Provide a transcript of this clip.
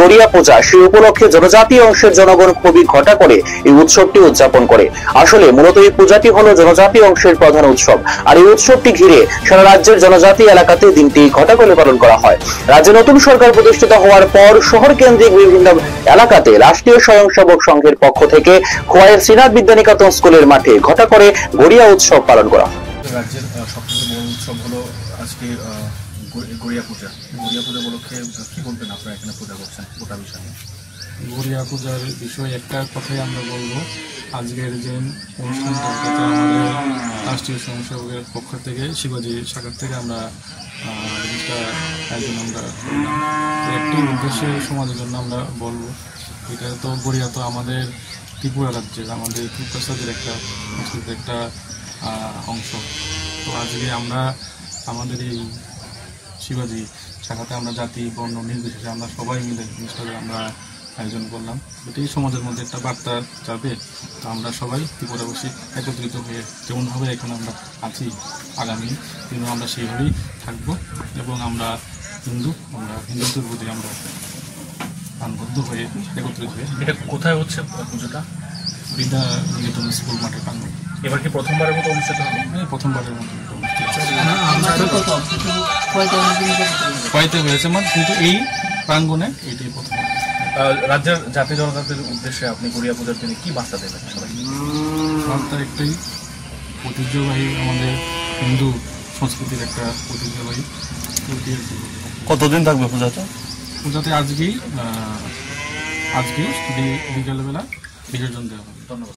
গড়িয়া পূজা, সেই উপলক্ষে জনজাতি অংশের জনগণ খুবই ঘটা করে এই উৎসবটি উদযাপন করে। আসলে মূলত এই পূজাটি হলো জনজাতি অংশের প্রধান উৎসব, আর এই উৎসবটি ঘিরে সারা রাজ্যের জনজাতি এলাকাতে দিনটি ঘটা করে পালন করা হয়। রাজ্যে নতুন সরকার প্রতিষ্ঠিত হওয়ার পর শহর কেন্দ্রিক বিভিন্ন এলাকাতে রাষ্ট্রীয় স্বয়ংসেবক সংঘের পক্ষ থেকে খোয়াইয়ের শ্রীনাথ বিদ্যানিকেতন স্কুলের মাঠে ঘটা করে গড়িয়া উৎসব পালন করা হয়। রাজ্যের সবথেকে বড় উৎসব হলো আজকে গড়িয়া পূজা। গড়িয়া পূজা উপলক্ষে কি বলবেন আপনারা এখানে পূজা করছেন গোটা বিষয়ে? গড়িয়া পূজার বিষয়ে একটা কথাই আমরা বলবো, আজকের যে অনুষ্ঠানটা তাতে আমাদের রাষ্ট্রীয় স্বয়ংসেবকের পক্ষ থেকে শিবাজি শাখার থেকে আমরা জিনিসটা আয়োজন আমরা করলাম। একটি উদ্দেশ্যে সমাজের জন্য আমরা বলবো, এটা তো গড়িয়া তো আমাদের ত্রিপুরা রাজ্যের, আমাদের ত্রিপুরাদের একটা অংশ। তো আজকে আমরা আমাদের এই শিবাজি শাখাতে আমরা জাতি বর্ণ নির্বিশেষে আমরা সবাই মিলে জিনিসটা আমরা আয়োজন করলাম। এটাই সমাজের মধ্যে একটা বার্তা যাবে। তো আমরা সবাই ত্রিপুরাবাসী একত্রিত হয়ে যেমনভাবে এখন আমরা আছি, আগামী দিনও আমরা সেইভাবেই থাকবো এবং আমরা হিন্দুত্বের প্রতি আমরা প্রাণবদ্ধ হয়ে একত্রিত হয়ে। এটা কোথায় হচ্ছে পুজোটা? বিদ্যানিকেতন স্কুল মাঠে প্রাঙ্গণ। এবার কি প্রথমবারের মতো অনুষ্ঠিত হবে? প্রথমবারের মতো হয়েছে, কিন্তু এই প্রাঙ্গণে এটাই প্রথম। রাজ্যের জাতি জনজাতির উদ্দেশ্যে আপনি গড়িয়া পূজার দিনে কি বার্তা দেবেন সবাই? বার্তা একটাই, ঐতিহ্যবাহী আমাদের হিন্দু সংস্কৃতির একটা ঐতিহ্যবাহী। কতদিন থাকবে পূজাটা? পূজাতে আজকেই বিকালবেলা বিসর্জন দেওয়া হবে। ধন্যবাদ।